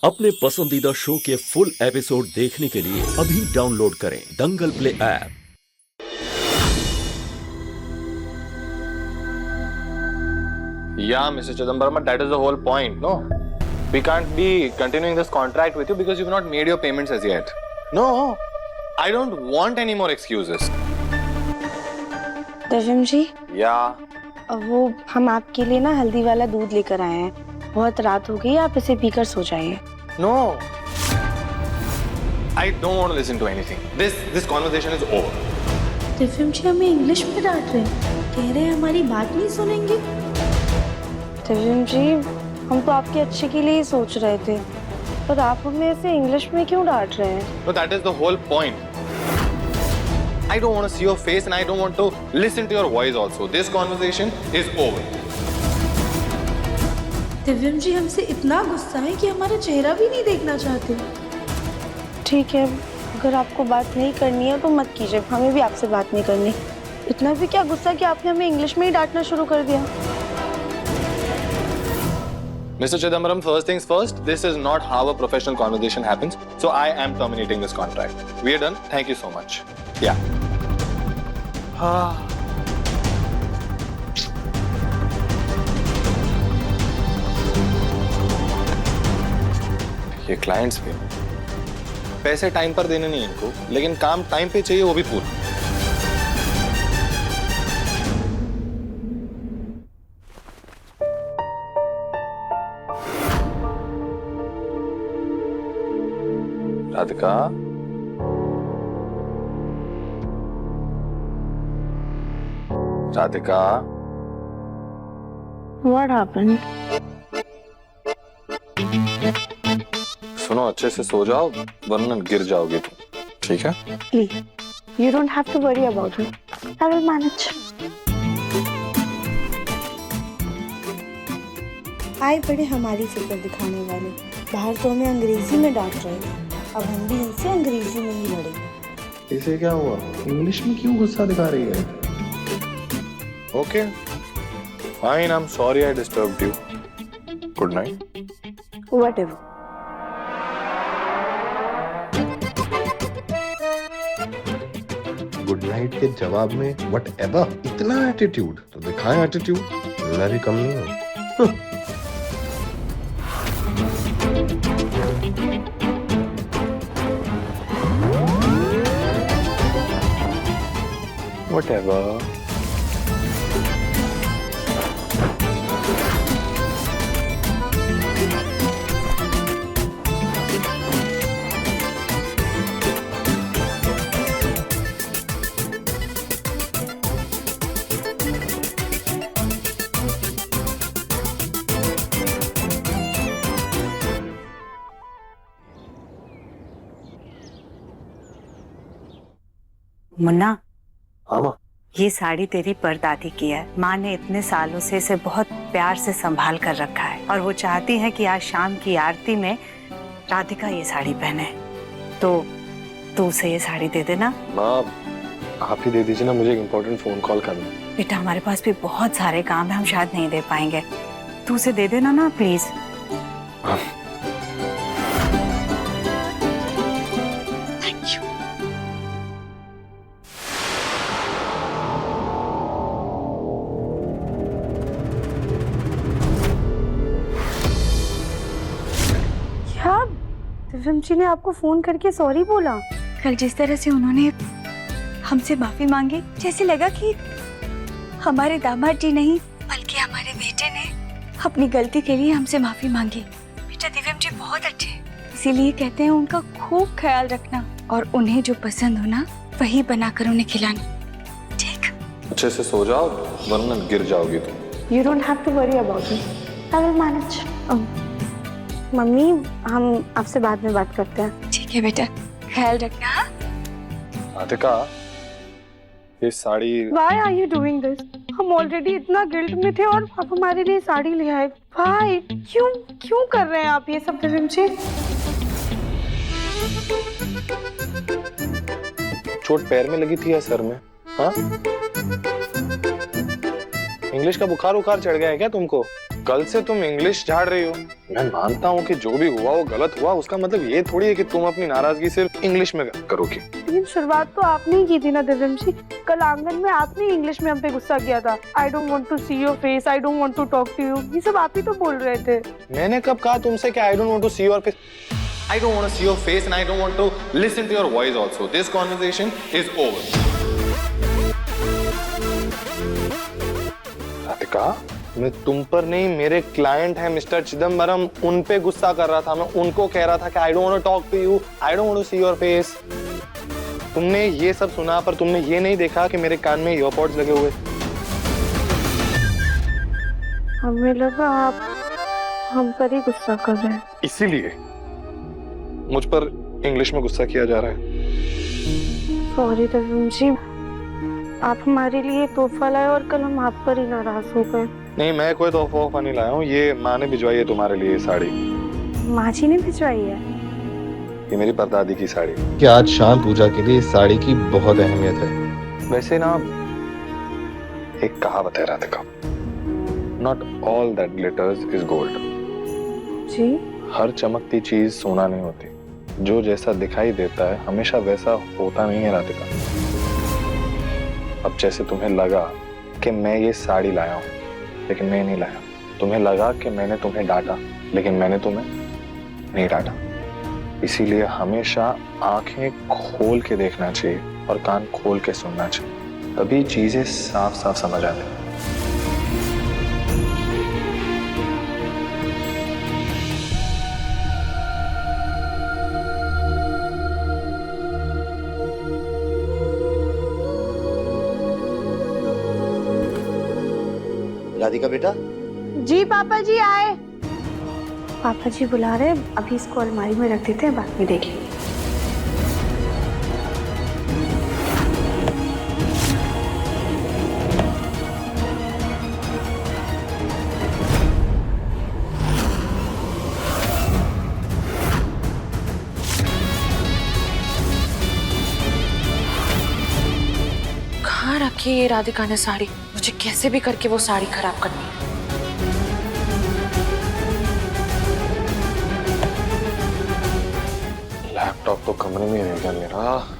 अपने पसंदीदा शो के फुल एपिसोड देखने के लिए अभी डाउनलोड करें Dangal play app. Yeah, Mr. Chidambaram, but that is the whole point, no? We can't be continuing this contract with you because you've not made your payments as yet. No, I don't want any more excuses. Divyam ji, Yeah. वो हम आपके लिए ना हल्दी वाला दूध लेकर आए हैं। बहुत रात हो गई, आप इसे पीकर सो जाइए। No. I don't want to listen to anything. This conversation is over. दिव्यम जी हमें इंग्लिश में डांट रहे हैं, कह रहे हैं हमारी बात नहीं सुनेंगे। दिव्यम जी, हम तो आपके अच्छे के लिए ही सोच रहे थे, पर आप हमें ऐसे इंग्लिश में क्यों डांट रहे हैं? No, that is the whole point. I don't want to see your face and I don't want to listen to your voice also. This conversation is over. दिव्यम जी हमसे इतना गुस्सा है कि हमारा चेहरा भी नहीं देखना चाहते। ठीक है, अगर आपको बात नहीं करनी है तो मत कीजिए, हमें भी आपसे बात नहीं करनी। इतना भी क्या गुस्सा कि आपने हमें इंग्लिश में ही डांटना शुरू कर दिया। Mr. Chidambaram, first things first, this is not how a professional conversation happens. So I am terminating this contract. We are done. Thank you so much. Yeah. ये क्लाइंट्स पे पैसे टाइम पर देने नहीं इनको, लेकिन काम टाइम पे चाहिए, वो भी पूरा। Radhika, Radhika, What happened? सुनो, अच्छे से सो जाओ वरना गिर जाओगे तुम, ठीक है? Please, you don't have to worry about it. I will manage. आए बड़े हमारी फिक्र दिखाने वाले। बाहर तो हमें अंग्रेजी में डांट रहे थे, अब हम भी इनसे अंग्रेजी में ही लड़ेंगे। इसे क्या हुआ? इंग्लिश में क्यों गुस्सा दिखा रही है? Okay. Fine, I'm sorry I disturbed you. Good night. Whatever. Good night के जवाब में व्हाटएवर, इतना एटीट्यूड तो दिखाए। एटीट्यूड मैं भी कम नहीं हूँ। Whatever. मुन्ना, हाँ माँ। ये साड़ी तेरी परदादी की है। माँ ने इतने सालों से इसे बहुत प्यार से संभाल कर रखा है और वो चाहती है कि आज शाम की आरती में राधिका ये साड़ी पहने। तो तू उसे ये साड़ी दे देना। माँ, आप ही दे दीजिए ना, मुझे एक इम्पोर्टेंट फोन कॉल करना है। बेटा, हमारे पास भी बहुत सारे काम है, हम शायद नहीं दे पाएंगे। तू उसे दे देना ना प्लीज। Thank you. क्या दिव्यम जी ने आपको फोन करके सॉरी बोला? कल जिस तरह से उन्होंने हमसे माफी मांगी, जैसे लगा कि हमारे दामाद जी नहीं बल्कि हमारे बेटे ने अपनी गलती के लिए हमसे माफी मांगी। बेटा, दिव्यम जी बहुत अच्छे हैं, इसीलिए कहते हैं उनका खूब ख्याल रखना और उन्हें जो पसंद हो ना वही बनाकर उन्हें खिलाना, ठीक? अच्छे से सो जाओ वरना गिर जाओगी तुम। You don't have to worry about it. I will manage. Mummy, हम आपसे बाद में बात करते हैं। ठीक है बेटा, ख्याल रखना। हाँ? राधिका, ये sari. Why are you doing this? हम ऑलरेडी इतना गिल्ट में थे और आप हमारे लिए साड़ी ले आए। भाई, क्यों कर रहे हैं आप ये सब दिव्यम जी? चोट पैर में लगी थी या सर में? हाँ? इंग्लिश का बुखार चढ़ गया है क्या तुमको? कल से तुम इंग्लिश झाड़ रही हो। मैं मानता हूँ कि जो भी हुआ वो गलत हुआ, उसका मतलब ये थोड़ी है कि तुम अपनी नाराजगी सिर्फ इंग्लिश में करोगी। लेकिन शुरुआत तो आपने ही की थी ना दिव्यम जी। कल आंगन में आपने इंग्लिश में हम पे गुस्सा किया था। I don't want to see your face, I don't want to talk to you, ये सब आप ही तो बोल रहे थे। मैंने कब कहा तुमसे कि I don't want to see your face? I don't want to see your face and I don't want to listen to your voice also. This conversation is over. Radhika, मैं तुम पर नहीं, मेरे क्लाइंट है मिस्टर चिदम्बरम, उन पे गुस्सा कर रहा था। मैं उनको कह रहा था कि I don't want to talk to you, I don't want to see your face. तुमने ये सब सुना पर तुमने ये नहीं देखा कि मेरे कान में ईयरपॉड्स लगे हुए। हमें लगा आप हम पर ही गुस्सा कर रहे हैं, इसीलिए मुझ पर इंग्लिश में गुस्सा किया जा रहा है। सॉरी दिव्यम जी, आप हमारे लिए तोहफा लाए और कल हम आप पर ही नाराज हो गए। नहीं, मैं कोई तोहफा नहीं लाया हूँ, ये माँ ने भिजवाई है तुम्हारे लिए साड़ी। माँ जी ने भिजवाई है? ये मेरी परदादी की साड़ी। कि आज शाम पूजा के लिए इस साड़ी की बहुत अहमियत है। वैसे ना एक कहावत है Radhika, not all that glitters is gold. जी? हर चमकती चीज सोना नहीं होती। जो जैसा दिखाई देता है हमेशा वैसा होता नहीं है राधिका। अब जैसे तुम्हें लगा कि मैं ये साड़ी लाया हूँ, लेकिन मैं नहीं लाया। तुम्हें लगा कि मैंने तुम्हें डांटा, लेकिन मैंने तुम्हें नहीं डांटा। इसीलिए हमेशा आंखें खोल के देखना चाहिए और कान खोल के सुनना चाहिए, तभी चीजें साफ साफ समझ आती हैं। राधिका बेटा। जी पापा जी आए। पापा जी बुला रहे, अभी इसको अलमारी में रख देते हैं, बाद में देख लेंगे। कहाँ रखी ये राधिका ने साड़ी? मुझे कैसे भी करके वो साड़ी खराब करनी है। लैपटॉप तो कमरे में रह गया मेरा।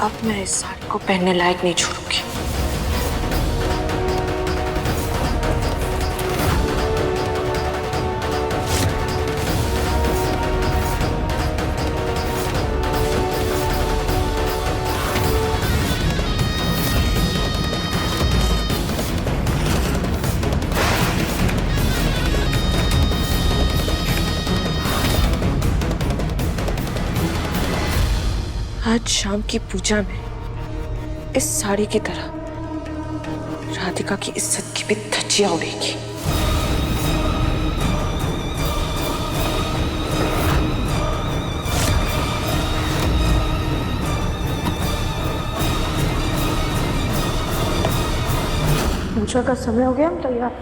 अब मैं इस साड़ी को पहनने लायक नहीं छोड़ूंगी। आज शाम की पूजा में इस साड़ी की तरह राधिका की इज्जत की भी धज्जियां उड़ेगी। पूजा का समय हो गया, हम तैयार।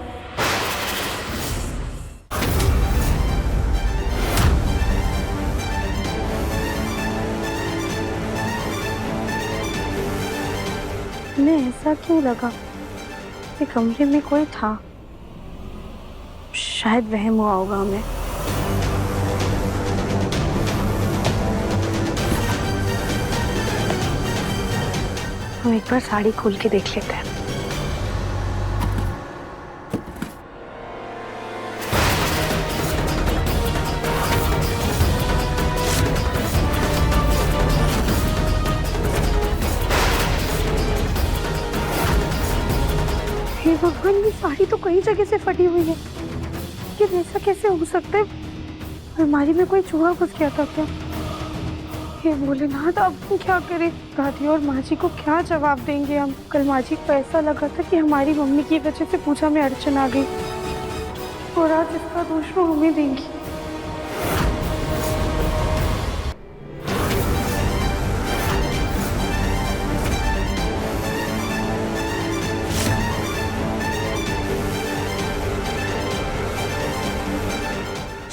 मैं ऐसा क्यों लगा कि कमरे में कोई था? शायद वहम हुआ होगा हमें। हम एक बार साड़ी खोल के देख लेते हैं। हे भगवान, ये साड़ी तो कई जगह से फटी हुई है। ये ऐसा कैसे हो सकता है? अलमारी में कोई चूहा घुस गया था क्या? हे भोलेनाथ, अब हम क्या करें? दादी और माँ जी को क्या जवाब देंगे हम? कल माँ जी को ऐसा लगा था कि हमारी मम्मी की वजह से पूजा में अड़चन आ गई, और आज इसका दोष वो हमें देंगी।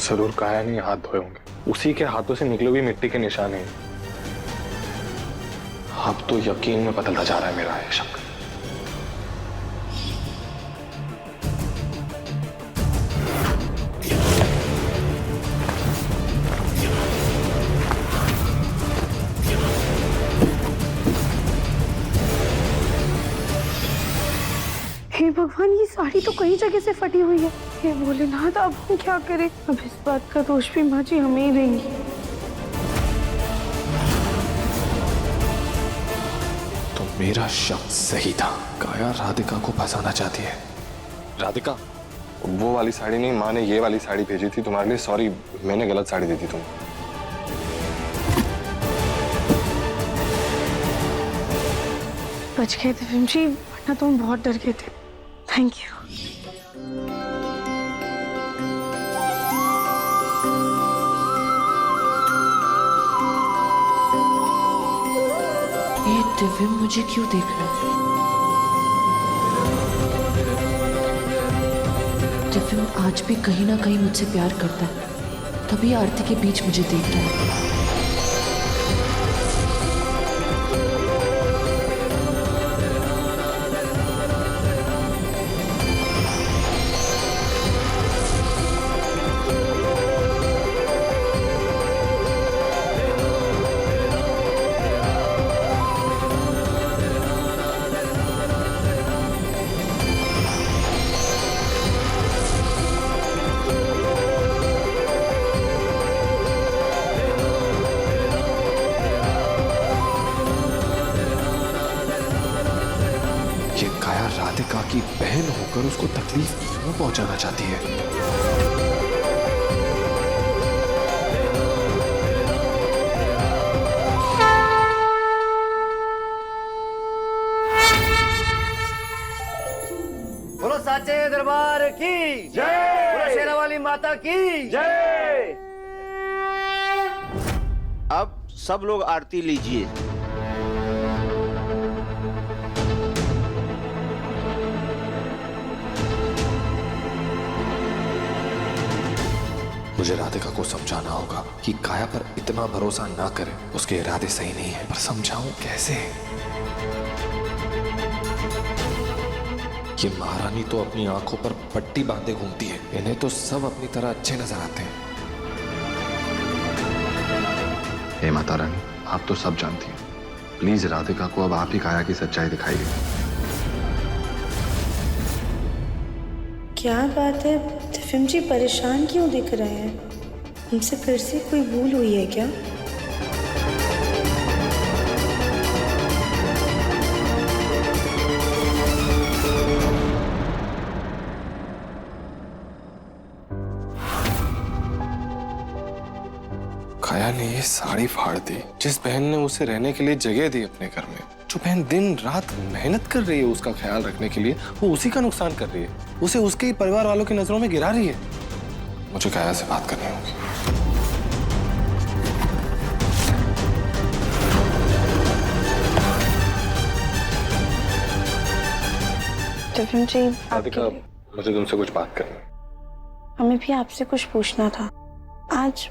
जरूर काया ने हाथ धोए होंगे, उसी के हाथों से निकले हुई मिट्टी के निशान हैं। अब तो यकीन में बदलता जा रहा है मेरा ये शक। हे भगवान, ये साड़ी तो कई जगह से फटी हुई है। हे भोलेनाथ, अब हम क्या करें? अब इस बात का दोष भी माँ जी हमें ही देंगी। तो मेरा शक सही था, काया राधिका को फंसाना चाहती है। राधिका, वो वाली साड़ी नहीं, माँ ने ये वाली साड़ी भेजी थी तुम्हारे लिए। सॉरी, मैंने गलत साड़ी दी थी तुम्हें। बच गए दिव्यम जी, वरना तो हम बहुत डर गए थे। Thank you. ये दिव्यम मुझे क्यों देख रहा है? दिव्यम आज भी कहीं ना कहीं मुझसे प्यार करता है, तभी आरती के बीच मुझे देख रहा है। राधिका की बहन होकर उसको तकलीफ क्यों पहुंचाना चाहती है? बोलो साचे दरबार की जय, बोलो शेरा वाली माता की जय। अब सब लोग आरती लीजिए। मुझे राधिका को समझाना होगा कि काया पर इतना भरोसा ना करे, उसके इरादे सही नहीं है, पर समझाऊं कैसे? ये महारानी तो अपनी आंखों पर पट्टी बांधे घूमती है, इन्हें तो सब अपनी तरह अच्छे नजर आते हैं। हे माता रानी, आप तो सब जानती हैं, प्लीज राधिका को अब आप ही काया की सच्चाई दिखाइए। क्या बात है, दिव्यम जी परेशान क्यों दिख रहे हैं? हमसे फिर से कोई भूल हुई है क्या? काया ने ये साड़ी फाड़ दी, जिस बहन ने उसे रहने के लिए जगह दी अपने घर में, जो बहन दिन रात मेहनत कर रही है उसका ख्याल रखने के लिए, वो उसी का नुकसान कर रही है, उसे उसके ही परिवार वालों की नजरों में गिरा रही है। मुझे काया से बात करनी होगी। दिव्यम जी, राधिका, मुझे तुमसे कुछ बात करनी है। हमें भी आपसे कुछ पूछना था। आज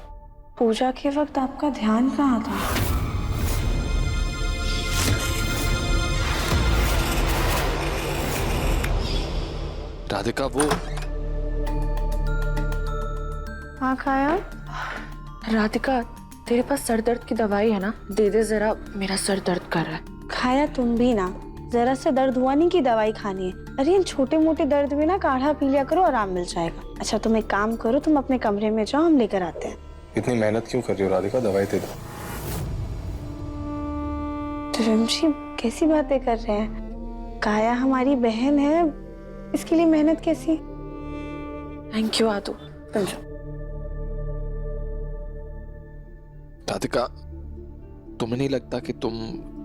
पूजा के वक्त आपका ध्यान कहाँ था? राधिका, वो हाँ काया? राधिका, तेरे पास सर दर्द की दवाई है ना? दे दे जरा, मेरा सर दर्द कर रहा है। खाया तुम भी ना, जरा से दर्द हुआ नहीं कि दवाई खानी है। अरे इन छोटे मोटे दर्द में ना काढ़ा पी लिया करो, आराम मिल जाएगा। अच्छा तुम एक काम करो, तुम अपने कमरे में जाओ, हम लेकर आते हैं। इतनी मेहनत क्यों कर रही हो राधिका? दवाई दे दो। दिव्यमशी कैसी बातें कर रहे हैं? काया हमारी बहन है, इसके लिए मेहनत कैसी? Thank you Aadu. समझो। राधिका, तुम्हें नहीं लगता कि तुम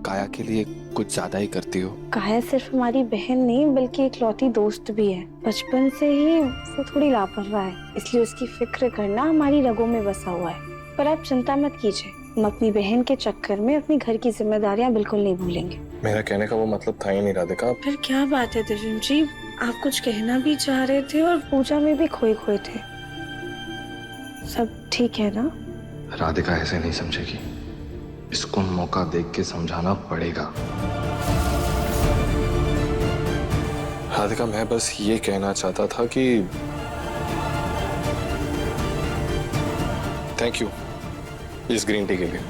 काया के लिए कुछ ज्यादा ही करती हो? काया सिर्फ हमारी बहन नहीं बल्कि इकलौती दोस्त भी है। बचपन से ही वो थोड़ी लापरवाह है, इसलिए उसकी फिक्र करना हमारी रगों में बसा हुआ है। पर आप चिंता मत कीजिए, हम अपनी बहन के चक्कर में अपनी घर की जिम्मेदारियां बिल्कुल नहीं भूलेंगे। मेरा कहने का वो मतलब था ही नहीं राधिका। फिर क्या बात है दिव्यम जी, आप कुछ कहना भी चाह रहे थे और पूजा में भी खोए खोए थे। सब ठीक है ना? राधिका ऐसे नहीं समझेगी, इसको मौका देख के समझाना पड़ेगा। राधिका, मैं बस ये कहना चाहता था कि थैंक यू इस ग्रीन टी के लिए।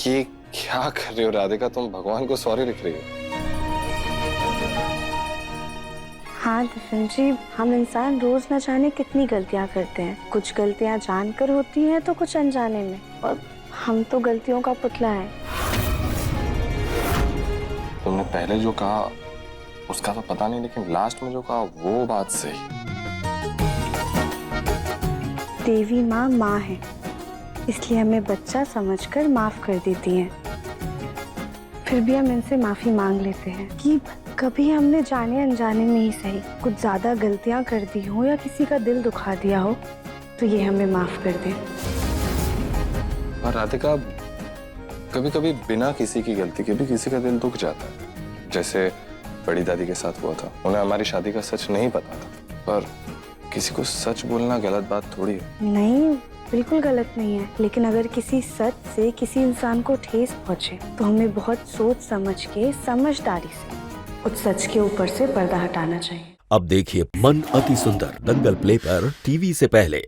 ये क्या कर रही हो राधिका? तुम भगवान को सॉरी लिख रही हो। हाँ दिव्यम जी, हम इंसान रोज न जाने कितनी गलतियां करते हैं। कुछ गलतियां जानकर होती हैं तो कुछ अनजाने में, और हम तो गलतियों का पुतला है। तुमने पहले जो कहा उसका तो पता नहीं, लेकिन लास्ट में जो कहा वो बात सही। देवी माँ माँ है, इसलिए हमें बच्चा समझकर माफ कर देती हैं। फिर भी हम इनसे माफी मांग लेते हैं कि कभी हमने जाने अनजाने में ही सही कुछ ज्यादा गलतियां कर दी हो या किसी का दिल दुखा दिया हो, तो ये हमें माफ कर दें। और राधिका, कभी कभी बिना किसी की गलती के भी किसी का दिल दुख जाता है। जैसे बड़ी दादी के साथ हुआ था, उन्हें हमारी शादी का सच नहीं पता था, पर किसी को सच बोलना गलत बात थोड़ी है। नहीं, बिल्कुल गलत नहीं है, लेकिन अगर किसी सच से किसी इंसान को ठेस पहुंचे तो हमें बहुत सोच समझ के समझदारी से उस सच के ऊपर से पर्दा हटाना चाहिए। अब देखिए मन अति सुंदर दंगल प्ले पर टीवी से पहले।